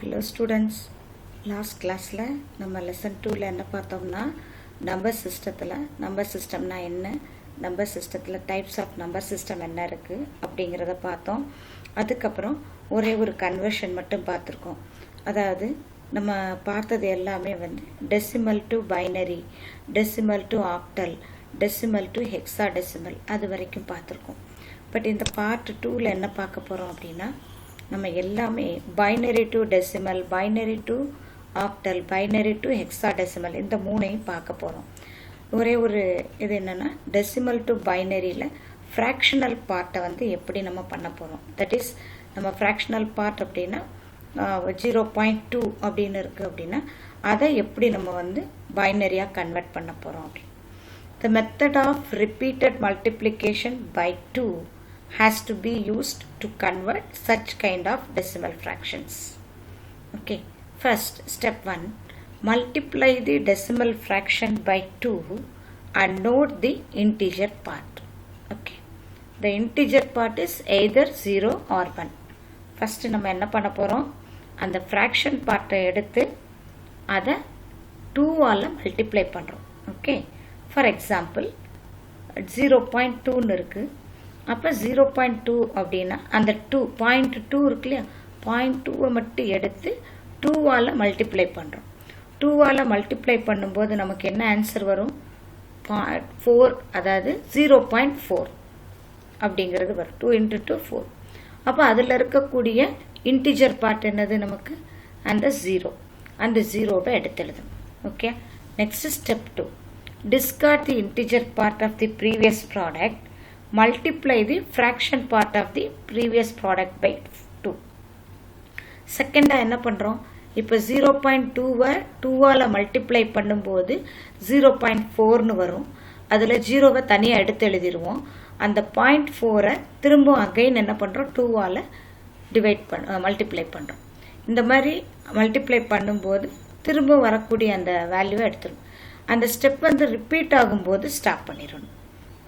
Hello students, last classல நம்ம lesson 2ல என்ன பார்த்தோம்னா number systemனா என்ன, number systemத்துல types of number system என்ன இருக்கு அப்படிங்கறத பார்த்தோம். அதுக்கப்புறம் ஒரே ஒரு conversion மட்டும் பார்த்திருக்கோம். அதாவது நம்ம பார்த்தது எல்லாமே வந்து decimal to binary, decimal to octal, decimal to hexadecimal அது வரைக்கும் பார்த்திருக்கோம். பட் இந்த பார்ட் 2ல என்ன பார்க்க போறோம் அப்படினா நம்ம எல்லாமே binary to decimal, binary to octal, binary to hexadecimal இந்த மூணையும் பார்க்க போறோம். ஒரே ஒரு இது என்னன்னா decimal to binaryல fractional part வந்து எப்படி நம்ம பண்ண போறோம். That is நம்ம fractional part அப்படினா 0.2 அப்படினு இருக்கு அப்படினா அதை எப்படி நம்ம வந்து பைனரியா கன்வர்ட் பண்ண போறோம் அப்படி. The method of repeated multiplication by 2 has to be used to convert such kind of decimal fractions. Okay, first step 1, multiply the decimal fraction by 2 and note the integer part. Okay, the integer part is either 0 or 1. First நம்ம என்ன பண்ண போறோம், அந்த fraction part எடுத்து அதை 2 ஆல multiply பண்றோம். Okay, for example 0.2 இருக்கு. அப்ப 0.2 அப்படினா அந்த 2.2 இருக்குலையா, 0.2 மட்டும் எடுத்து 2 ஆல மல்டிப்ளை பண்றோம். 2 ஆல மல்டிப்ளை பண்ணும்போது நமக்கு என்ன ஆன்சர் வரும், 4, அதாவது 0.4 அப்படிங்கிறது வரும். 2 into 2 4. அப்ப அதுல இருக்கக்கூடிய இன்டிஜர் பார்ட் என்னது நமக்கு, அந்த 0. அந்த 0வை எடுத்து எழுதணும். Okay, next step 2, discard the integer part of the previous product, multiply the fraction part of the previous product by 2. செகண்டா என்ன பண்றோம், இப்போ 0.2வை 2 ஆல மல்டிப்ளை பண்ணும்போது 0.4னு வரும். அதுல 0வை தனியா எடுத்து எழுதிடுவோம். அந்த 0.4ை திரும்ப அகைன் என்ன பண்றோம், 2 ஆல மல்டிப்ளை பண்றோம். இந்த மாதிரி மல்டிப்ளை பண்ணும்போது திரும்ப வரக்கூடிய அந்த வேல்யூவை எடுத்துரும். அந்த ஸ்டெப் வந்து ரிப்பீட் ஆகும்போது ஸ்டாப் பண்ணிடணும்.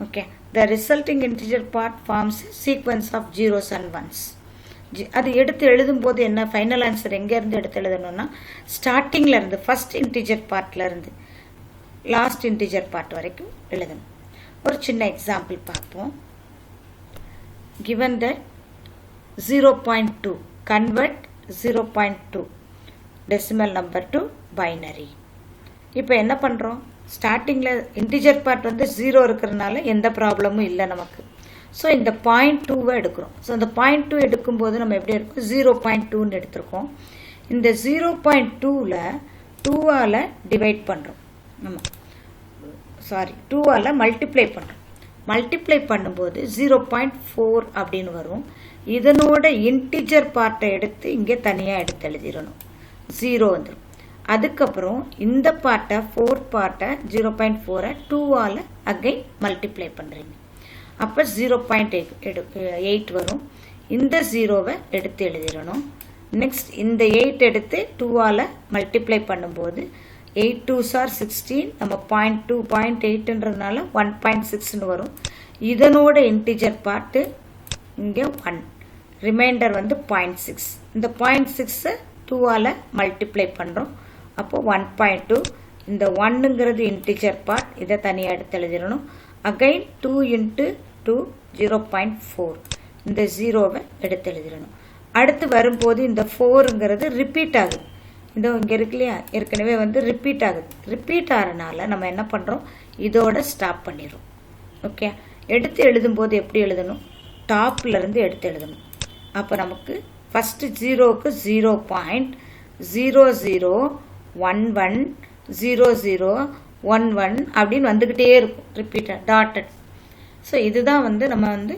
Okay, the resulting integer part forms a sequence of zeros and ones. அது எடுத்து எழுதும்போது என்ன ஃபைனல் ஆன்சர் எங்க இருந்து எடுத்து எழுதணும்னா, ஸ்டார்டிங்ல இருந்து ஃபர்ஸ்ட் இன்டிஜர் பார்ட்ல இருந்து லாஸ்ட் இன்டிஜர் பார்ட் வரைக்கும் எழுதணும். ஒரு சின்ன எக்ஸாம்பிள் பார்ப்போம். given that 0.2 convert 0.2 decimal number to binary. இப்போ என்ன பண்றோம், ஸ்டார்டிங்ல இன்டிஜர் பார்ட் வந்து 0 இருக்கிறதுனால எந்த ப்ராப்ளமும் இல்லை நமக்கு. ஸோ இந்த 0.2வை எடுக்கிறோம். ஸோ இந்த 0.2 எடுக்கும்போது நம்ம எப்படி இருக்கும், 0.2ன்னு எடுத்திருக்கோம். இந்த 0.2ல 2 ஆல டிவைட் பண்றோம். நம்ம 2 ஆல மல்டிப்ளை பண்றோம். மல்டிப்ளை பண்ணும்போது 0.4 அப்படின்னு வரும். இதனோட இன்டிஜர் பார்ட்டை எடுத்து இங்கே தனியா எடுத்து எழுதிடணும். 0 வந்துடும். அதுக்கப்புறம் இந்த பார்ட்டை 4 பார்ட்டை 0.4 2 ஆல அகைன் மல்டிப்ளை பண்றீங்க. அப்ப 0.8 வரும். இந்த 0வை எடுத்து எழுதிடணும். நெக்ஸ்ட் இந்த 8 எடுத்து 2 ஆல மல்டிப்ளை பண்ணும்போது 8 2s are 16. நம்ம 0.2 0.8ன்றதுனால 1.6ன்னு வரும். இதனோட இன்டிஜர் பார்ட் இங்க 1, ரிமைண்டர் வந்து 0.6. இந்த 0.6 2 ஆல மல்டிப்ளை பண்றோம். அப்போ 1.2. இந்த 1ங்கிறது இன்டிஜர் பார்ட், இதை தனியா எடுத்து எழுதிடணும். Again 2 into 2 0.4. இந்த 0வை எடுத்து எழுதிடணும். அடுத்து வரும்போது இந்த 4ங்கிறது ரிப்பீட் ஆகுது. இதோ இங்க இருக்கு இல்லையா, ஏற்கனவே வந்து ரிப்பீட் ஆகுது. ரிப்பீட் ஆறனால நம்ம என்ன பண்றோம், இதோட ஸ்டாப் பண்ணிடுறோம். ஓகே, எடுத்து எழுதும்போது எப்படி எழுதணும், டாப்ல இருந்து எடுத்து எழுதணும். அப்ப நமக்கு ஃபர்ஸ்ட் 0க்கு 0.00110011 அப்படின்னு வந்துகிட்டே இருக்கும் ரிப்பீட்டட் டாட்டட். ஸோ இதுதான் வந்து நம்ம வந்து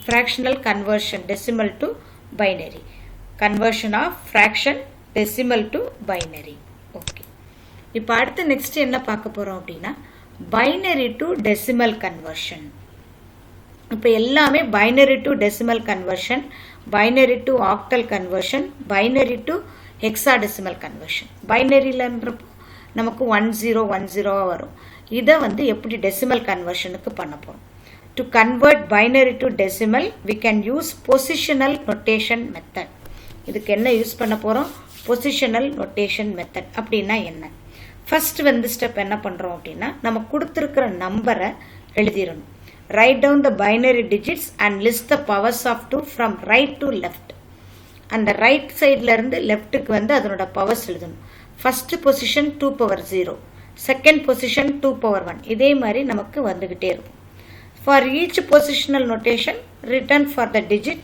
fractional conversion decimal to binary, conversion of fraction decimal to binary. Okay, இப்போ அடுத்து நெக்ஸ்ட் என்ன பார்க்க போறோம் அப்படின்னா, பைனரி டு டெசிமல் கன்வர்ஷன். இப்போ எல்லாமே binary to decimal conversion, binary to octal conversion, binary to hexadecimal conversion. பைனரிலன்றப்போ நமக்கு 1010 வரும். இதை வந்து எப்படி டெசிமல் கன்வர்ஷனுக்கு பண்ண போறோம். To convert binary to decimal, we can use positional notation method. இதுக்கு என்ன யூஸ் பண்ண போகிறோம்? Positional notation method. அப்படின்னா என்ன? ஃபர்ஸ்ட் வந்து ஸ்டெப் என்ன பண்ணுறோம் அப்படின்னா, நம்ம கொடுத்துருக்கிற நம்பரை எழுதிடணும். Write down the binary digits and list the powers of 2 from right to left. அந்த ரைட் சைட்லேருந்து லெஃப்ட்டுக்கு வந்து அதனோட பவர்ஸ் எழுதணும். First position 2 power 0, second position 2 power 1. இதே மாதிரி நமக்கு வந்துக்கிட்டே இருக்கும். For each positional notation return for the digit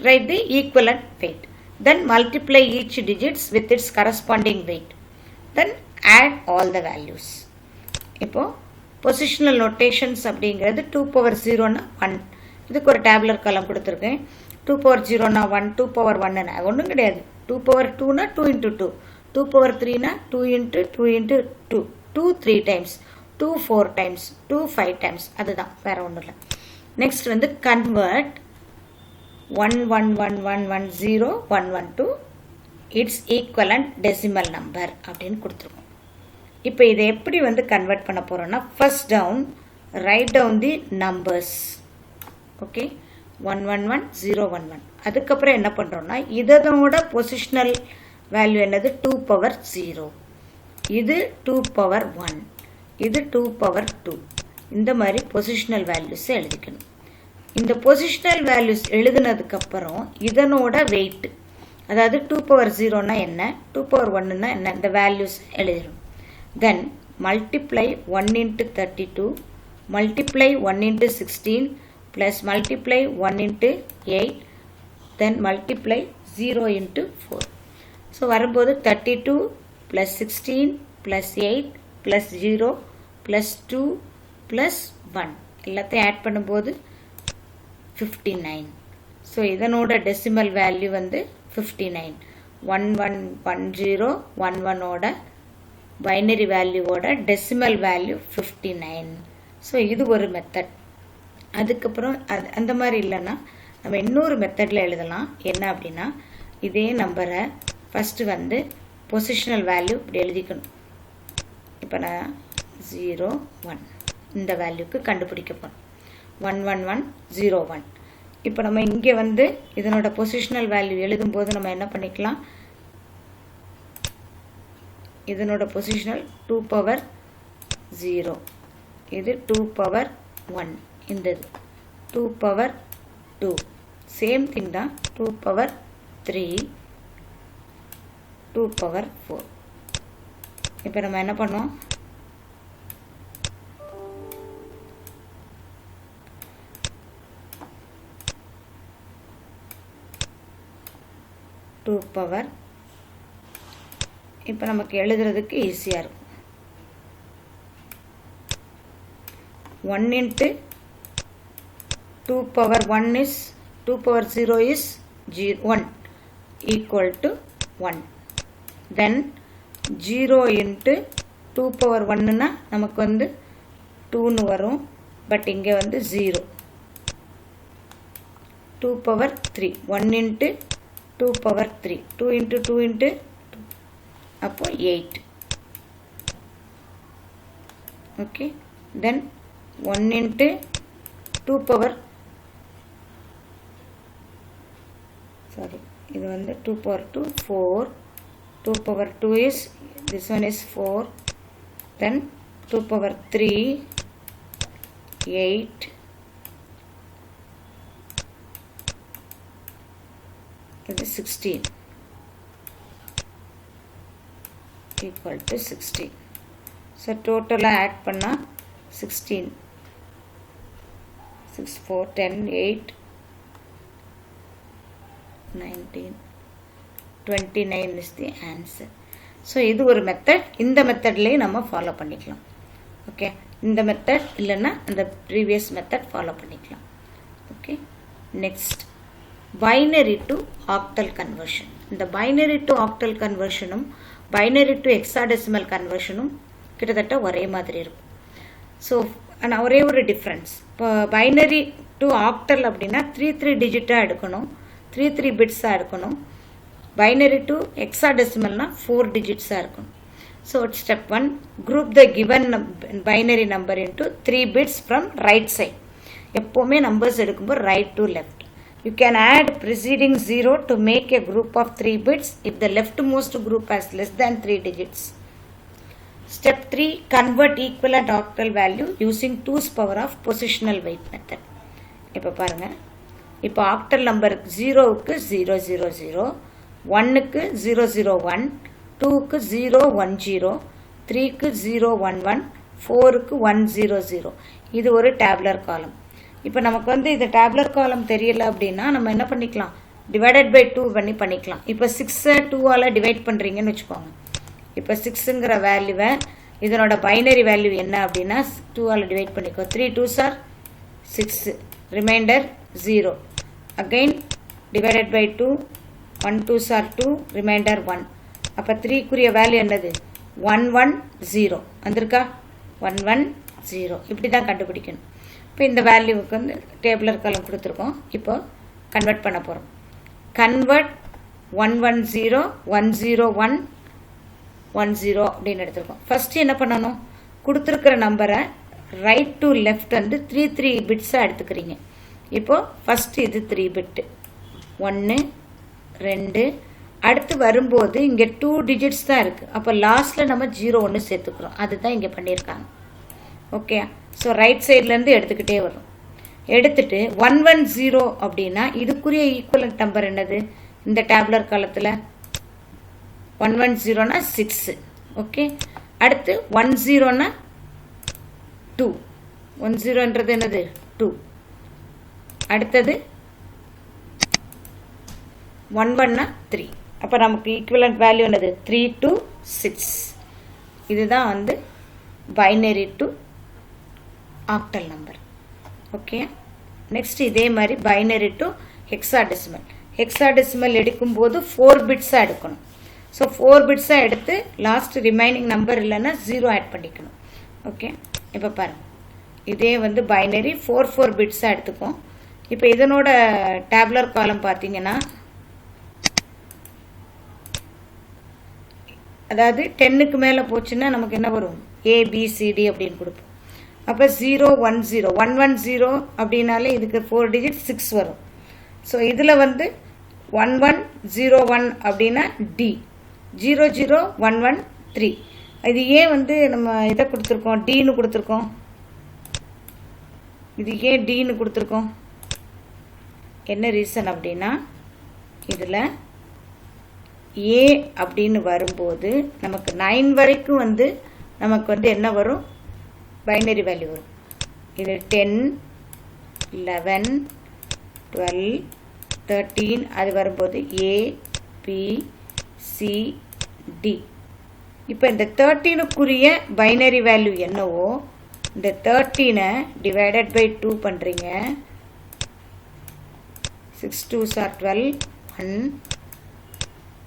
write the equivalent weight. Then multiply each digits with its corresponding weight. Then add all the values. இப்போ positional notations அப்படிங்கிறது 2 power 0னா 1. இதுக்கு ஒரு tabular காலம் கொடுத்துருக்கேன். 2 power 0னா 1, 2 power 1னா ஒன்றும் கிடையாது. 2 power 2னா 2 into 2, 2 power 3னா 2 into 2 into 2, 2 3 times, 2 4 times, 2 5 times. அதுதான், வேற ஒன்றும் இல்லை. நெக்ஸ்ட் வந்து convert 111110112 its equivalent decimal number அப்படின்னு கொடுத்துருக்கோம். இப்போ இதை எப்படி வந்து கன்வெர்ட் பண்ண போகிறோம்னா, first down write down the numbers. Okay, 111011. அதுக்கப்புறம் என்ன பண்ணுறோம்னா, இதனோட பொசிஷனல் வேல்யூ என்னது? 2 power 0. இது 2 power 1, இது 2 power 2. இந்த மாதிரி பொசிஷனல் வேல்யூஸ் எழுதிக்கணும். இந்த பொசிஷனல் வேல்யூஸ் எழுதுனதுக்கப்புறம் இதனோட வெயிட், அதாவது 2 power 0னா என்ன, 2 power 1னா என்ன, இந்த வேல்யூஸ் எழுதிடும். Then multiply 1 into 32, multiply 1 into 16, plus multiply 1 into 8, then multiply 0 into 4. So வரும்போது 32 plus 16 plus 8 plus 0 plus 2 plus 1 எல்லாத்தையும் ஆட் பண்ணும்போது 59. ஸோ இதனோட டெசிமல் வேல்யூ வந்து 59. 111011ஓட பைனரி வேல்யூவோட டெசிமல் வேல்யூ 59. ஸோ இது ஒரு மெத்தட். அதுக்கப்புறம் அந்த மாதிரி இல்லைன்னா நம்ம இன்னொரு மெத்தடில் எழுதலாம். என்ன அப்படின்னா, இதே நம்பரை ஃபஸ்ட்டு வந்து பொசிஷனல் வேல்யூ இப்படி எழுதிக்கணும். இப்போ நான் 0 1 இந்த வேல்யூக்கு கண்டுபிடிக்க போகிறோம். 11101. இப்போ நம்ம இங்கே வந்து இதனோட பொசிஷனல் வேல்யூ எழுதும்போது நம்ம என்ன பண்ணிக்கலாம், இதனோட பொசிஷனல் 2 power 0, இது 2 power 1, இந்த 2 power 2, சேம் திங் தான். 2 power 3, 2 power 4. இப்போ நம்ம என்ன பண்ணோம், டூ பவர் இப்போ நமக்கு எழுதுறதுக்கு ஈஸியாக இருக்கும். 1 into 2 power 1 is 2 power 0 is 1 equal to 1. Then 0 into 2 power 1னா நமக்கு வந்து 2ன்னு வரும். பட் இங்கே வந்து 0. 2 power 3, 1 into 2 power 3, 2 into 2 into 2, அப்போ 8. ஓகே, தென் 1 into 2 power, sorry, இது வந்து 2 power 2, 4. 2 power 2 is, this one is 4. Then 2 power 3, 8. இது 16 equal to 16. So total add பண்ணா 16, 6 4 10 8 19 29 is the answer. So இது ஒரு மெத்தட். இந்த மெத்தட்லேயே நம்ம ஃபாலோ பண்ணிக்கலாம். ஓகே, இந்த மெத்தட் இல்லைன்னா அந்த ப்ரீவியஸ் மெத்தட் ஃபாலோ பண்ணிக்கலாம். Okay, next binary to octal conversion. இந்த பைனரி டு ஆக்டல் கன்வர்ஷனும் பைனரி டு ஹெக்ஸாடெசிமல் கன்வர்ஷனும் கிட்டத்தட்ட ஒரே மாதிரி இருக்கும். ஸோ ஆனால் ஒரே ஒரு டிஃப்ரென்ஸ், இப்போ பைனரி டு ஆக்டல் அப்படின்னா 3 டிஜிட்டாக எடுக்கணும், 3 பிட்ஸாக எடுக்கணும். பைனரி டு ஹெக்ஸாடெசிமல்னா 4 டிஜிட்ஸாக இருக்கணும். So step 1, group the given binary number into 3 bits from right side. எப்போவுமே நம்பர்ஸ் எடுக்கும்போது right to left. You can add preceding 0 to make a group of 3 bits if the leftmost group has less than 3 digits. Step 3. Convert equivalent octal value using 2's power of positional weight method. இப்போ பாருங்க, இப்போ octal number 0க்கு 000, 1க்கு 001, 2க்கு 010, 3க்கு 011, 4க்கு 100. இது ஒரு tabular காலம். இப்போ நமக்கு வந்து இந்த டேபுலர் காலம் தெரியல அப்படின்னா நம்ம என்ன பண்ணிக்கலாம், டிவைடட் பை 2 பண்ணிக்கலாம். இப்போ 6 2ஆல் டிவைட் பண்ணுறீங்கன்னு வச்சுக்கோங்க. இப்போ 6ங்கிற வேல்யூவை இதனோட பைனரி வேல்யூ என்ன அப்படின்னா 2ஆல் டிவைட் பண்ணிக்கோ. 3 2s are 6, remainder 0. Again divided by 2, 1 2s are 2, remainder 1. அப்போ 3க்குரிய வேல்யூ என்னது 110 வந்திருக்கா, 110. இப்படி தான் கண்டுபிடிக்கணும். இப்போ இந்த வேல்யூவுக்கு வந்து டேபுலர் காலம் கொடுத்துருக்கோம். இப்போ கன்வெர்ட் பண்ண போகிறோம். கன்வெர்ட் 110, 101, 10 அப்படின்னு எடுத்துருக்கோம். ஃபஸ்ட்டு என்ன பண்ணணும், கொடுத்துருக்கிற நம்பரை ரைட் டு லெஃப்ட் வந்து 3 பிட்ஸாக எடுத்துக்கிறீங்க. இப்போது ஃபஸ்ட்டு இது 3 பிட்டு, 1 2. அடுத்து வரும்போது இங்கே 2 டிஜிட்ஸ் தான் இருக்குது. அப்போ லாஸ்ட்டில் நம்ம 0 சேர்த்துக்கிறோம். அதுதான் இங்கே பண்ணியிருக்காங்க. ஓகே, ஸோ ரைட் சைட்லேருந்து எடுத்துக்கிட்டே வரும். எடுத்துட்டு 110 அப்படின்னா இதுக்குரிய ஈக்குவலண்ட் நம்பர் என்னது இந்த டேபுலர் காலத்தில் 110னா 6. ஓகே, அடுத்து 10னா 2, 10ன்றது என்னது 2. அடுத்தது 11னா 3. அப்போ நமக்கு ஈக்குவலண்ட் வேல்யூ என்னது 3 to 6. இதுதான் வந்து binary to octal number. Okay, next இதே மாதிரி பைனரி டு ஹெக்ஸாடெசிமல். ஹெக்ஸாடெசிமல் எடுக்கும்போது 4 பிட்ஸாக எடுக்கணும். ஸோ 4 பிட்ஸாக எடுத்து லாஸ்ட் ரிமைனிங் நம்பர் இல்லைன்னா 0 ஆட் பண்ணிக்கணும். ஓகே, இப்போ பாருங்கள், இதே வந்து பைனரி 4 பிட்ஸாக எடுத்துக்கும். இப்போ இதனோட டேபுலர் காலம் பார்த்தீங்கன்னா, அதாவது 10க்கு மேலே போச்சுன்னா நமக்கு என்ன வரும், ABCD அப்படின்னு கொடுப்போம். அப்போ 010, 110 அப்படின்னாலே இதுக்கு 4 டிஜிட் 6 வரும். ஸோ இதில் வந்து 1101 அப்படின்னா D, 00113. இது ஏன் வந்து நம்ம இதை கொடுத்துருக்கோம், Dன்னு கொடுத்துருக்கோம். இது ஏன் Dன்னு கொடுத்துருக்கோம், என்ன ரீசன் அப்படின்னா, இதில் A அப்படின்னு வரும்போது நமக்கு 9 வரைக்கும் வந்து நமக்கு வந்து என்ன வரும், பைனரி வேல்யூ வரும். இது 10, 11, 12, 13 அது வரும்போது A, B, C, D. இப்போ இந்த 13க்குரிய பைனரி வேல்யூ என்னவோ இந்த 13 டிவைடட் பை 2 பண்ணுறீங்க. 6 2s are 12, 1,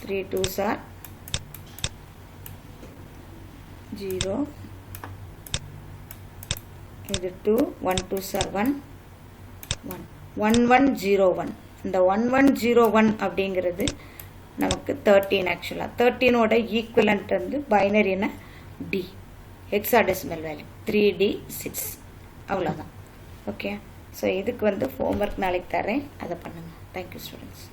3 2s are 0, இது 2, 1 2s are 1, 1, 1101. இந்த 1101 அப்படிங்கிறது நமக்கு 13. ஆக்சுவலாக 13ஓட ஈக்குவலண்ட் வந்து பைனரினா D, ஹெக்ஸாடெசிமல் வேல்யூ 3D6. அவ்வளோதான். ஓகே, ஸோ இதுக்கு வந்து ஹோம்ஒர்க் நாளைக்கு தரேன், அதை பண்ணுங்கள். Thank you students.